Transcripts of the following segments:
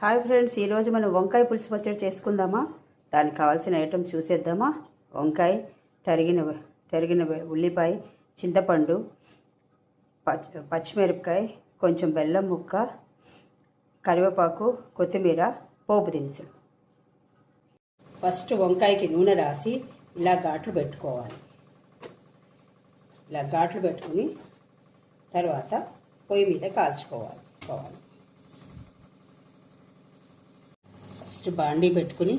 Hi friends, ఈరోజు మనం వంకాయ పులుసు పచ్చడి చేసుకుందామా? దానికి కావాల్సిన ఐటమ్స్ చూసేద్దామా? వంకాయ, తరిగిన ఉల్లిపాయ, చింతపండు, పచ్చిమిరపకాయ, కొంచెం బెల్లం ముక్క, కరివేపాకు, కొత్తిమీర, పోపు దినుసులు. ఫస్ట్ వంకాయకి నూనె రాసి ఇలా ఘాట్లు పెట్టుకోవాలి. ఇలా ఘాట్లు పెట్టుకుని తర్వాత పొయ్యి మీద కాల్చుకోవాలి. ఫస్ట్ బాండీ పెట్టుకుని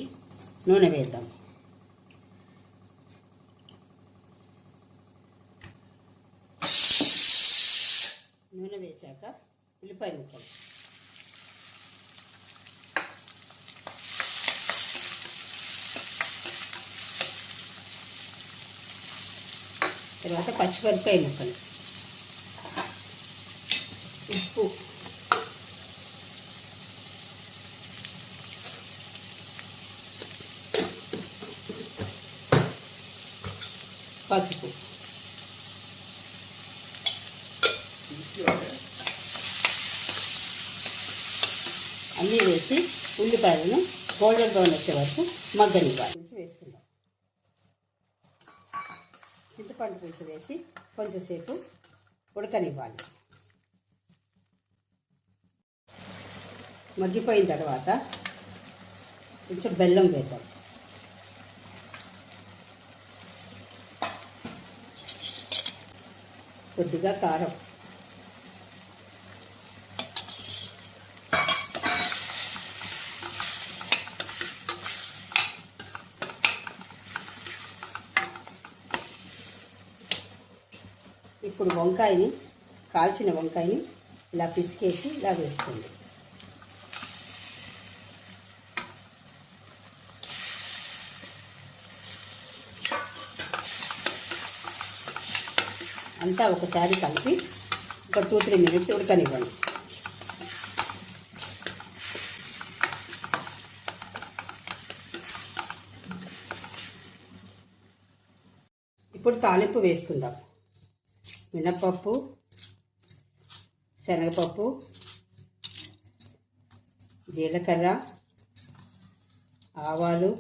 నూనె వేద్దాం. నూనె వేసాక ఉల్లిపాయ ముక్కలు, తర్వాత పచ్చిమిరపకాయ ముక్కలు, ఉప్పు, పసుపు, అన్నీ వేసి ఉల్లిపాయలను గోల్డెన్ బ్రౌన్ వచ్చే వరకు మగ్గనివ్వాలి. వేసుకుందాం. చింతపండు పులుసు వేసి కొంచెంసేపు ఉడకనివ్వాలి. మగ్గిపోయిన తర్వాత కొంచెం బెల్లం వేద్దాం. కొద్దిగా కారం, ఇప్పుడు కాల్చిన వంకాయని ఇలా పిసికేసి ఇలా వేసుకోండి. అంతా ఒకసారి కలిపి ఒక 2-3 మినిట్స్ ఉడకనివ్వండి. ఇప్పుడు తాలింపు వేసుకుందాం. మినపప్పు, శనగపప్పు, జీలకర్ర, ఆవాలు,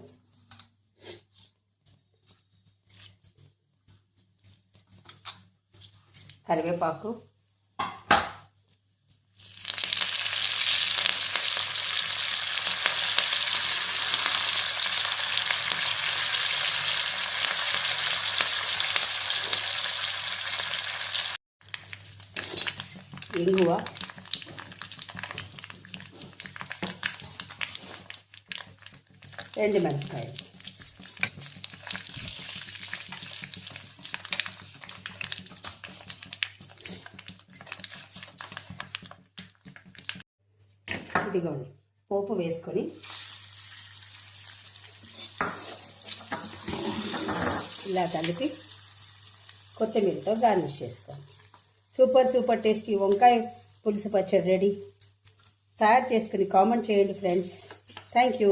కరివేపాకు, ఇంగువ, ఎండుమిరపకాయ, ఇదిగోండి పోపు వేసుకొని ఇలా కలిపి కొత్తిమీరతో గార్నిష్ చేసుకోండి. సూపర్ టేస్టీ వంకాయ పులుసు పచ్చడి రెడీ. తయారు చేసుకుని కామెంట్ చేయండి ఫ్రెండ్స్. Thank you.